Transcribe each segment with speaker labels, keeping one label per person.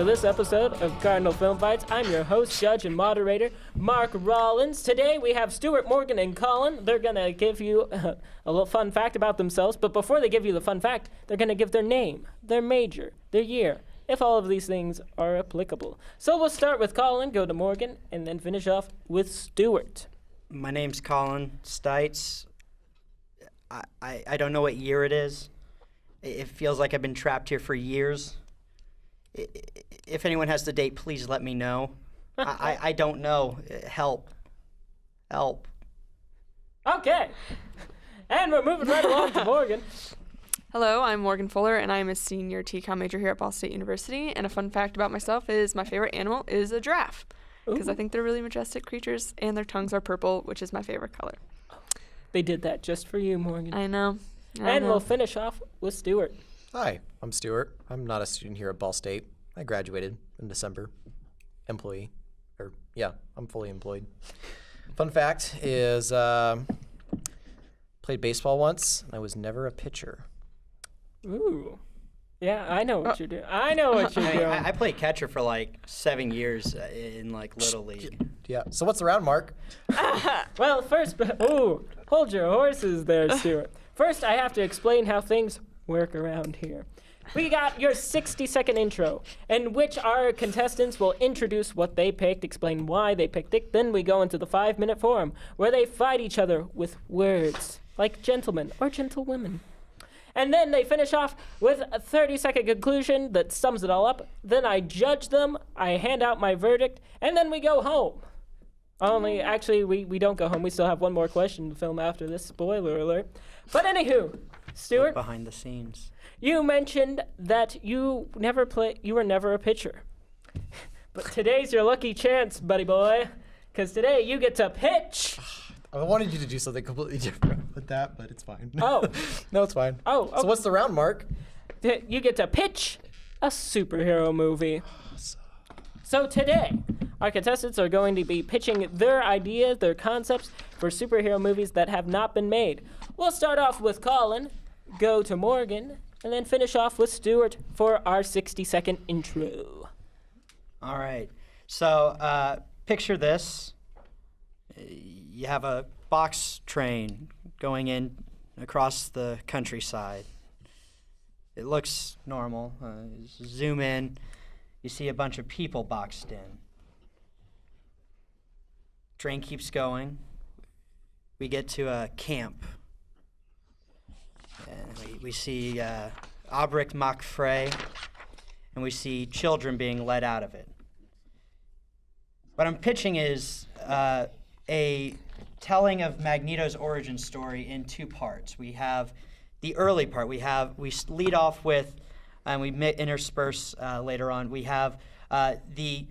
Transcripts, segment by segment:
Speaker 1: to this episode of Cardinal Film Fights. I'm your host, judge, and moderator, Mark Rollins. Today we have Stuart, Morgan, and Colin. They're going to give you a little fun fact about themselves, but before they give you the fun fact, they're going to give their name, their major, their year, if all of these things are applicable. So we'll start with Colin, go to Morgan, and then finish off with Stuart.
Speaker 2: My name's Colin Stites. I don't know what year it is. It feels like I've been trapped here for years. If anyone has the date, please let me know. I don't know. Help.
Speaker 1: Okay. And we're moving right along to Morgan.
Speaker 3: Hello, I'm Morgan Fuller, and I'm a senior TCOM major here at Ball State University. And a fun fact about myself is my favorite animal is a giraffe, because I think they're really majestic creatures, and their tongues are purple, which is my favorite color.
Speaker 1: They did that just for you, Morgan.
Speaker 3: I know.
Speaker 1: And we'll finish off with Stuart.
Speaker 4: Hi, I'm Stuart. I'm not a student here at Ball State. I graduated in December. I'm fully employed. Fun fact is, played baseball once, and I was never a pitcher.
Speaker 1: Ooh. Yeah, I know what you're doing. I know what you're doing.
Speaker 2: I played catcher for like 7 years in like Little League.
Speaker 4: Yeah, so what's the round, Mark?
Speaker 1: Well, first, hold your horses there, Stuart. First, I have to explain how things work around here. We got your 60-second intro, in which our contestants will introduce what they picked, explain why they picked it. Then we go into the 5-minute forum, where they fight each other with words, like gentlemen or gentlewomen. And then they finish off with a 30-second conclusion that sums it all up. Then I judge them, I hand out my verdict, and then we go home. Actually, we don't go home. We still have one more question to film after this. Spoiler alert. But anywho, Stuart.
Speaker 2: Look behind the scenes.
Speaker 1: You mentioned that you were never a pitcher. But today's your lucky chance, buddy boy, because today you get to pitch.
Speaker 4: I wanted you to do something completely different with that, but it's fine.
Speaker 1: Oh.
Speaker 4: No, it's fine.
Speaker 1: Oh, okay.
Speaker 4: So what's the round, Mark?
Speaker 1: You get to pitch a superhero movie. So today, our contestants are going to be pitching their ideas, their concepts for superhero movies that have not been made. We'll start off with Colin, go to Morgan, and then finish off with Stuart for our 60-second intro.
Speaker 2: All right. So picture this. You have a box train going in across the countryside. It looks normal. Zoom in. You see a bunch of people boxed in. Train keeps going. We get to a camp. And we see Aubricht Mock Frey, and we see children being led out of it. What I'm pitching is a telling of Magneto's origin story in 2 parts. We have the early part. We lead off with, and we intersperse later on, we have the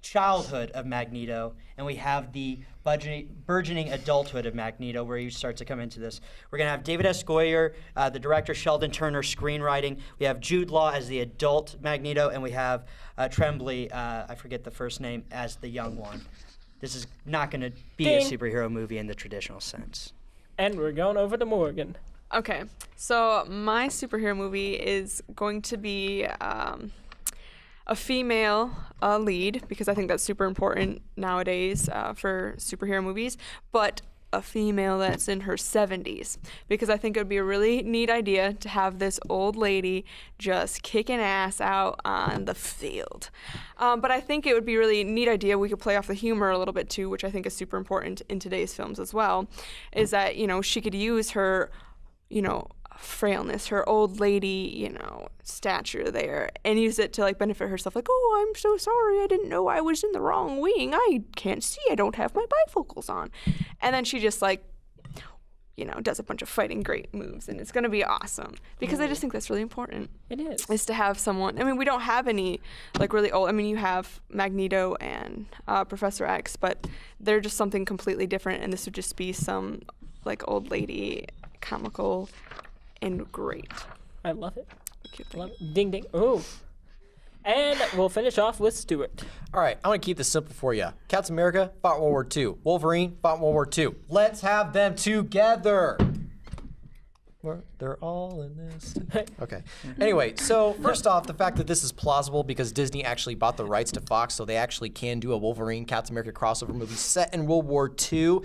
Speaker 2: childhood of Magneto, and we have the burgeoning adulthood of Magneto, where you start to come into this. We're going to have David S. Goyer, the director, Sheldon Turner, screenwriting. We have Jude Law as the adult Magneto, and we have Tremblay, I forget the first name, as the young one. This is not going to be a superhero movie in the traditional sense.
Speaker 1: And we're going over to Morgan.
Speaker 3: Okay, so my superhero movie is going to be a female lead, because I think that's super important nowadays for superhero movies, but a female that's in her 70s, because I think it would be a really neat idea to have this old lady just kicking ass out on the field. But I think it would be a really neat idea. We could play off the humor a little bit too, which I think is super important in today's films as well, is that, she could use her, frailness, her old lady, stature there, and use it to benefit herself. Like, oh, I'm so sorry, I didn't know I was in the wrong wing. I can't see, I don't have my bifocals on. And then she just does a bunch of fighting great moves, and it's gonna be awesome, because I just think that's really important.
Speaker 1: It
Speaker 3: is to have someone. We don't have any really old. You have Magneto and Professor X, but they're just something completely different, and this would just be some old lady, comical and great.
Speaker 1: I love it. Love it. Ding ding. Oh. And we'll finish off with Stuart.
Speaker 4: All right, I'm going to keep this simple for you. Captain America fought World War II. Wolverine fought World War II. Let's have them together. They're all in this. Okay. Anyway, so first off, the fact that this is plausible because Disney actually bought the rights to Fox, so they actually can do a Wolverine Captain America crossover movie set in World War II.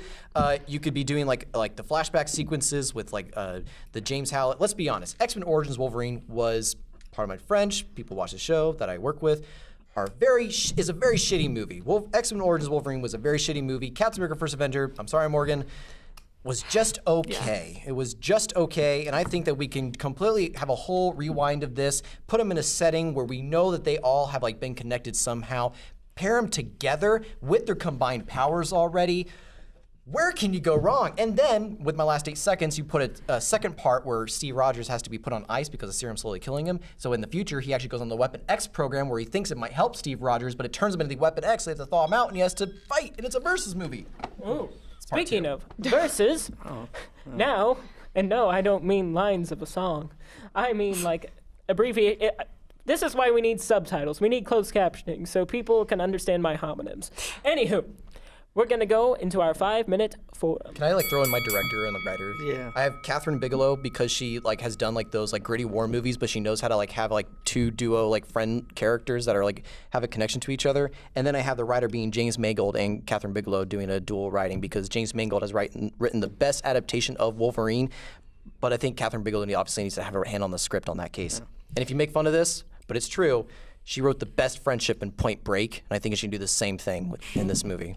Speaker 4: You could be doing like the flashback sequences with the James Howlett. Let's be honest, X-Men Origins Wolverine was, pardon my French, people watch the show that I work with, is a very shitty movie. X-Men Origins Wolverine was a very shitty movie. Captain America First Avenger, I'm sorry, Morgan, was just okay. Yeah. It was just okay, and I think that we can completely have a whole rewind of this, put them in a setting where we know that they all have been connected somehow, pair them together with their combined powers already. Where can you go wrong? And then, with my last 8 seconds, you put a second part where Steve Rogers has to be put on ice because the serum's slowly killing him. So in the future, he actually goes on the Weapon X program where he thinks it might help Steve Rogers, but it turns him into the Weapon X, so they have to thaw him out, and he has to fight, and it's a versus movie.
Speaker 1: Ooh. Speaking of verses, now, and no, I don't mean lines of a song. I mean abbreviate. This is why we need subtitles. We need closed captioning so people can understand my homonyms. Anywho, we're going to go into our 5-minute forum.
Speaker 4: Can I throw in my director and the writer?
Speaker 2: Yeah.
Speaker 4: I have Catherine Bigelow because she has done those gritty war movies, but she knows how to have two duo friend characters that are have a connection to each other. And then I have the writer being James Mangold and Catherine Bigelow doing a dual writing because James Mangold has written the best adaptation of Wolverine, but I think Catherine Bigelow obviously needs to have her hand on the script on that case. Yeah. And if you make fun of this, but it's true, she wrote the best friendship in Point Break, and I think she can do the same thing in this movie.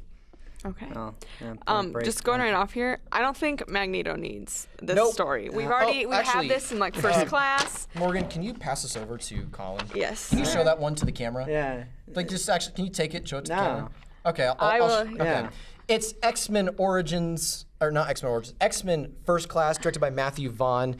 Speaker 3: Okay.
Speaker 2: Oh, yeah,
Speaker 3: just going right off here, I don't think Magneto needs this story. We have this in First Class.
Speaker 4: Morgan, can you pass this over to Colin?
Speaker 3: Yes.
Speaker 4: Can you show that one to the camera?
Speaker 2: Yeah.
Speaker 4: Just actually, can you take it, show it to the
Speaker 2: No.
Speaker 4: camera? Okay,
Speaker 3: I will.
Speaker 4: Okay.
Speaker 2: Yeah.
Speaker 4: It's X-Men Origins, or not X-Men Origins, X-Men First Class, directed by Matthew Vaughn.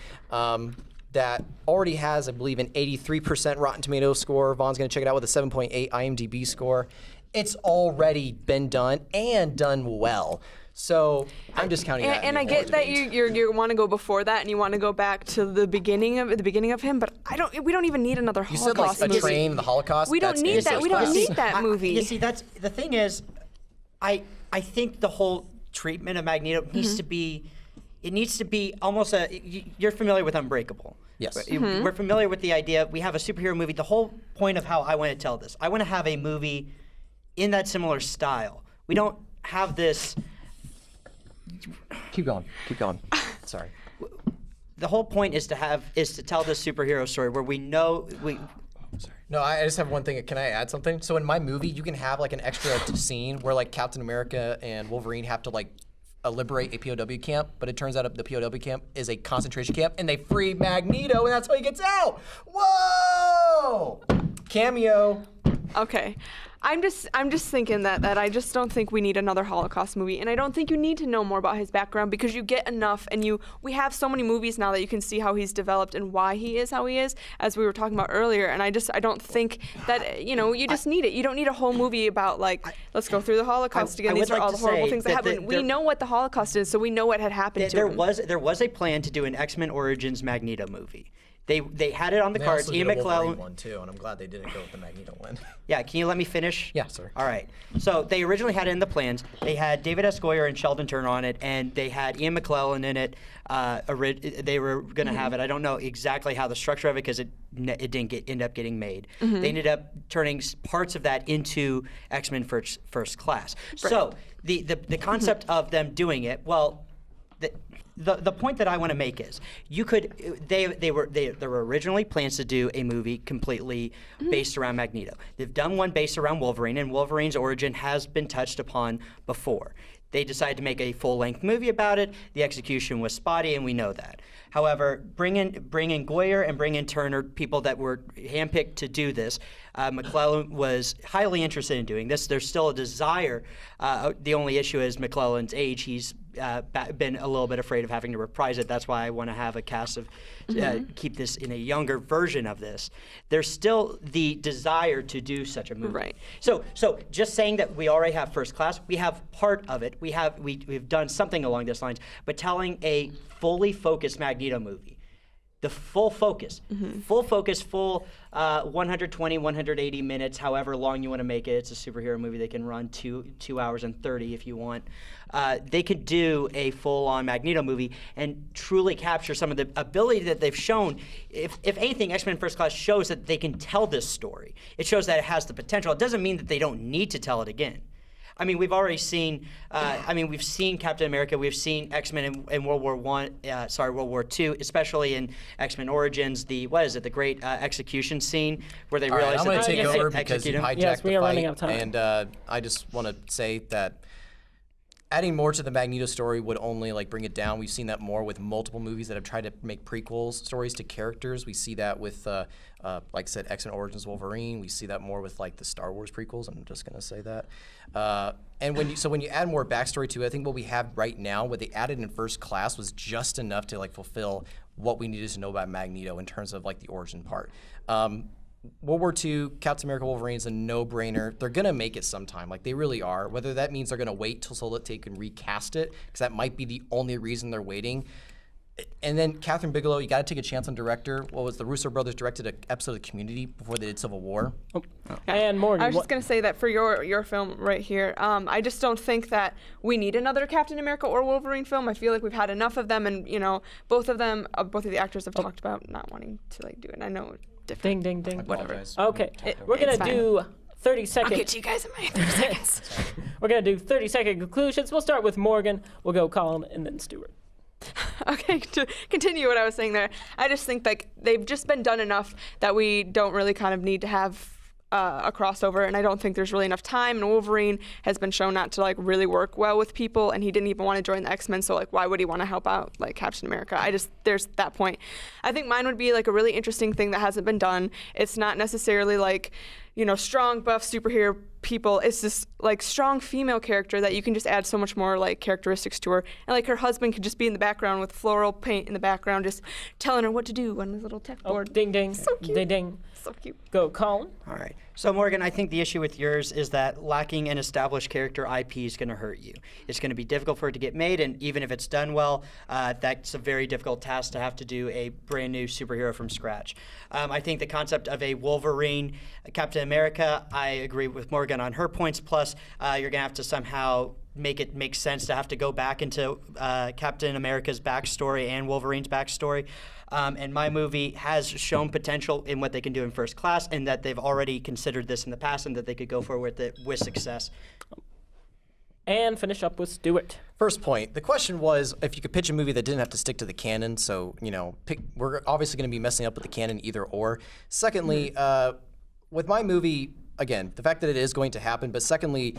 Speaker 4: That already has, I believe, an 83% Rotten Tomatoes score. Vaughn's going to check it out with a 7.8 IMDb score. It's already been done and done well. So I'm just counting that.
Speaker 3: And I get that you want to go before that and you want to go back to the beginning of him, but we don't even need another Holocaust
Speaker 4: movie. You said
Speaker 3: movie.
Speaker 4: a train, the Holocaust.
Speaker 3: We don't need that. We don't need that movie.
Speaker 2: You see, that's the thing is, I think the whole treatment of Magneto needs to be. It needs to be almost you're familiar with Unbreakable.
Speaker 4: Yes.
Speaker 2: We're familiar with the idea. We have a superhero movie. The whole point of how I want to tell this, I want to have a movie in that similar style. We don't have this.
Speaker 4: Keep going. Sorry.
Speaker 2: The whole point is to tell this superhero story where we know we.
Speaker 4: No, I just have one thing. Can I add something? So in my movie, you can have an extra scene where Captain America and Wolverine have to liberate a POW camp, but it turns out the POW camp is a concentration camp, and they free Magneto, and that's how he gets out. Whoa! Cameo.
Speaker 3: Okay. I'm just thinking that I just don't think we need another Holocaust movie, and I don't think you need to know more about his background because you get enough, and we have so many movies now that you can see how he's developed and why he is how he is, as we were talking about earlier. And I don't think that you just need it. You don't need a whole movie about let's go through the Holocaust again. These are all the horrible things that happened. We know what the Holocaust is, so we know what had happened to him.
Speaker 2: There was a plan to do an X-Men Origins Magneto movie. They had it on the cards. Ian McClellan
Speaker 4: one too, and I'm glad they didn't go with the Magneto one.
Speaker 2: Yeah, can you let me finish?
Speaker 4: Yeah, sir.
Speaker 2: All right. So they originally had it in the plans. They had David S. Goyer and Sheldon Turner on it, and they had Ian McClellan in it. They were going to have it. I don't know exactly how the structure of it because it didn't end up getting made. They ended up turning parts of that into X-Men First Class. Right. So the concept of them doing it, well. The point that I want to make is there were originally plans to do a movie completely based around Magneto. They've done one based around Wolverine, and Wolverine's origin has been touched upon before. They decided to make a full-length movie about it. The execution was spotty, and we know that. However, bring in Goyer and bring in Turner, people that were handpicked to do this. McClellan was highly interested in doing this. There's still a desire. The only issue is McClellan's age. He's been a little bit afraid of having to reprise it. That's why I want to have a cast of keep this in a younger version of this. There's still the desire to do such a movie.
Speaker 3: Right.
Speaker 2: So just saying that we already have First Class, we have part of it. We've done something along those lines, but telling a fully focused Magneto movie. the full focus, full 120, 180 minutes, however long you want to make it. It's a superhero movie. They can run 2 hours and 30 if you want. They could do a full-on Magneto movie and truly capture some of the ability that they've shown. If anything, X-Men First Class shows that they can tell this story. It shows that it has the potential. It doesn't mean that they don't need to tell it again. I mean, we've already seen. We've seen Captain America. We've seen X-Men in World War II, especially in X-Men Origins. The great execution scene where they realize
Speaker 4: I'm
Speaker 2: that
Speaker 4: going to
Speaker 2: they
Speaker 4: take
Speaker 2: can't
Speaker 4: over because you
Speaker 2: execute him.
Speaker 4: hijacked
Speaker 1: Yes,
Speaker 4: the
Speaker 1: we are
Speaker 4: fight,
Speaker 1: running out of time.
Speaker 4: and I just want to say that adding more to the Magneto story would only bring it down. We've seen that more with multiple movies that have tried to make prequels stories to characters. We see that with, like I said, X-Men Origins Wolverine. We see that more with the Star Wars prequels. I'm just gonna say that. And when you add more backstory to it, I think what we have right now, what they added in First Class, was just enough to fulfill what we needed to know about Magneto in terms of the origin part. World War II, Captain America, Wolverine is a no-brainer. They're gonna make it sometime, they really are. Whether that means they're gonna wait till so that they can recast it, because that might be the only reason they're waiting. And then Catherine Bigelow, you gotta take a chance on director. What was the Russo brothers directed an episode of Community before they did Civil War?
Speaker 1: And Morgan,
Speaker 3: I was just going to say that for your film right here, I just don't think that we need another Captain America or Wolverine film. I feel like we've had enough of them, and both of the actors have talked about not wanting to do it. I know. Different.
Speaker 1: Ding, ding, ding.
Speaker 4: Whatever.
Speaker 1: Okay, we're gonna do 30
Speaker 3: I'll
Speaker 1: seconds.
Speaker 3: get to you guys in my 30 seconds.
Speaker 1: We're gonna do 30-second conclusions. We'll start with Morgan. We'll go Colin and then Stuart.
Speaker 3: Okay, to continue what I was saying there, I just think they've just been done enough that we don't really kind of need to have a crossover, and I don't think there's really enough time. And Wolverine has been shown not to really work well with people, and he didn't even want to join the X-Men. So why would he want to help out Captain America? There's that point. I think mine would be a really interesting thing that hasn't been done. It's not necessarily strong buff superhero people. It's this strong female character that you can just add so much more characteristics to her, and her husband could just be in the background with floral paint in the background, just telling her what to do on his little tech board.
Speaker 1: Ding, ding.
Speaker 3: So cute.
Speaker 1: Ding, ding.
Speaker 3: So cute.
Speaker 1: Go Colin.
Speaker 2: All right. So, Morgan, I think the issue with yours is that lacking an established character IP is going to hurt you. It's going to be difficult for it to get made, and even if it's done well, that's a very difficult task to have to do a brand new superhero from scratch. I think the concept of a Wolverine, Captain America, I agree with Morgan on her points, plus you're going to have to somehow make it make sense to have to go back into Captain America's backstory and Wolverine's backstory. And my movie has shown potential in what they can do in First Class, and that they've already considered this in the past, and that they could go forward with success.
Speaker 1: And finish up with Stuart.
Speaker 4: First point, the question was if you could pitch a movie that didn't have to stick to the canon. So, we're obviously going to be messing up with the canon either or. Secondly, with my movie, again, the fact that it is going to happen, but secondly,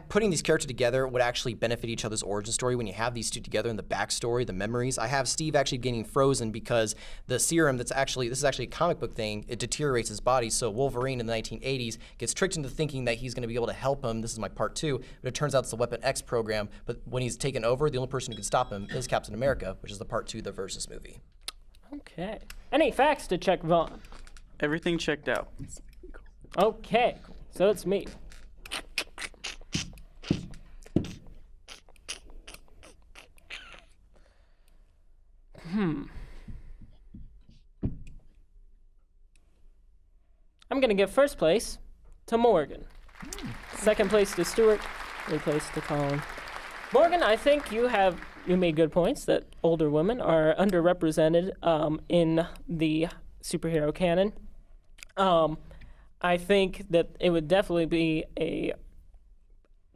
Speaker 4: putting these characters together would actually benefit each other's origin story when you have these two together in the backstory, the memories. I have Steve actually getting frozen because the serum this is actually a comic book thing, it deteriorates his body, so Wolverine in the 1980s gets tricked into thinking that he's going to be able to help him. This is my part 2, but it turns out it's the Weapon X program, but when he's taken over, the only person who can stop him is Captain America, which is the part 2 of the Versus movie.
Speaker 1: Okay. Any facts to check Vaughn?
Speaker 5: Everything checked out.
Speaker 1: Okay, so it's me. I'm gonna give first place to Morgan. Second place to Stuart. Third place to Colin. Morgan, I think you made good points that older women are underrepresented in the superhero canon. I think that it would definitely be a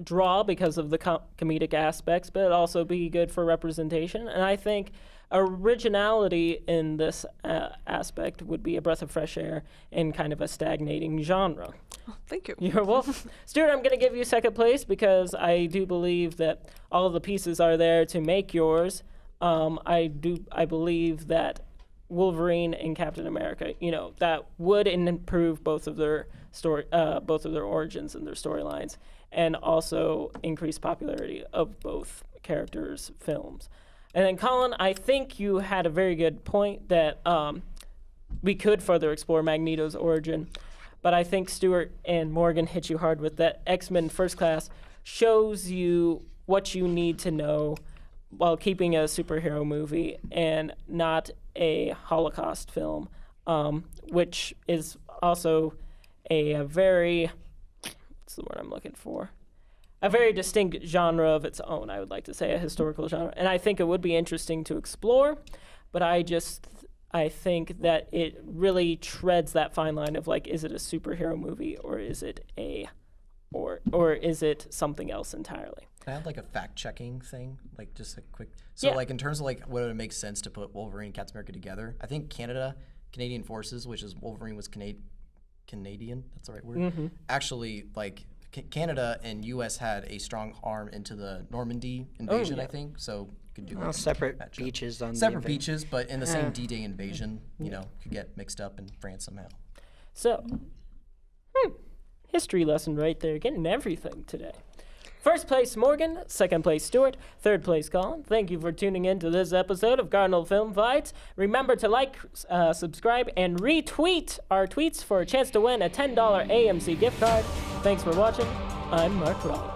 Speaker 1: draw because of the comedic aspects, but it'd also be good for representation. And I think originality in this aspect would be a breath of fresh air in kind of a stagnating genre.
Speaker 3: Oh, thank you.
Speaker 1: You're welcome. Stuart, I'm going to give you second place because I do believe that all of the pieces are there to make yours. I believe that Wolverine and Captain America, that would improve both of their origins and their storylines, and also increase popularity of both characters' films. And then Colin, I think you had a very good point that we could further explore Magneto's origin, but I think Stuart and Morgan hit you hard with that. X-Men First Class shows you what you need to know while keeping a superhero movie and not a Holocaust film, which is also a very, what's the word I'm looking for? A very distinct genre of its own, I would like to say, a historical genre. And I think it would be interesting to explore, but I think that it really treads that fine line of like, is it a superhero movie or is it or is it something else entirely?
Speaker 4: Can I have like a fact-checking thing, like just a quick. So like in terms of like whether it makes sense to put Wolverine and Captain America together, I think Canadian Forces, which is Wolverine was Canadian. That's the right word.
Speaker 1: Mm-hmm.
Speaker 4: Actually, like Canada and U.S. had a strong arm into the Normandy invasion. I think so. Could do like
Speaker 2: separate beaches on
Speaker 4: separate beaches, but in the same D-Day invasion, could get mixed up in France somehow.
Speaker 1: So, history lesson right there, getting everything today. First place, Morgan. Second place, Stuart. Third place, Colin. Thank you for tuning in to this episode of Cardinal Film Fights. Remember to like, subscribe, and retweet our tweets for a chance to win a $10 AMC gift card. Thanks for watching. I'm Mark Rollins.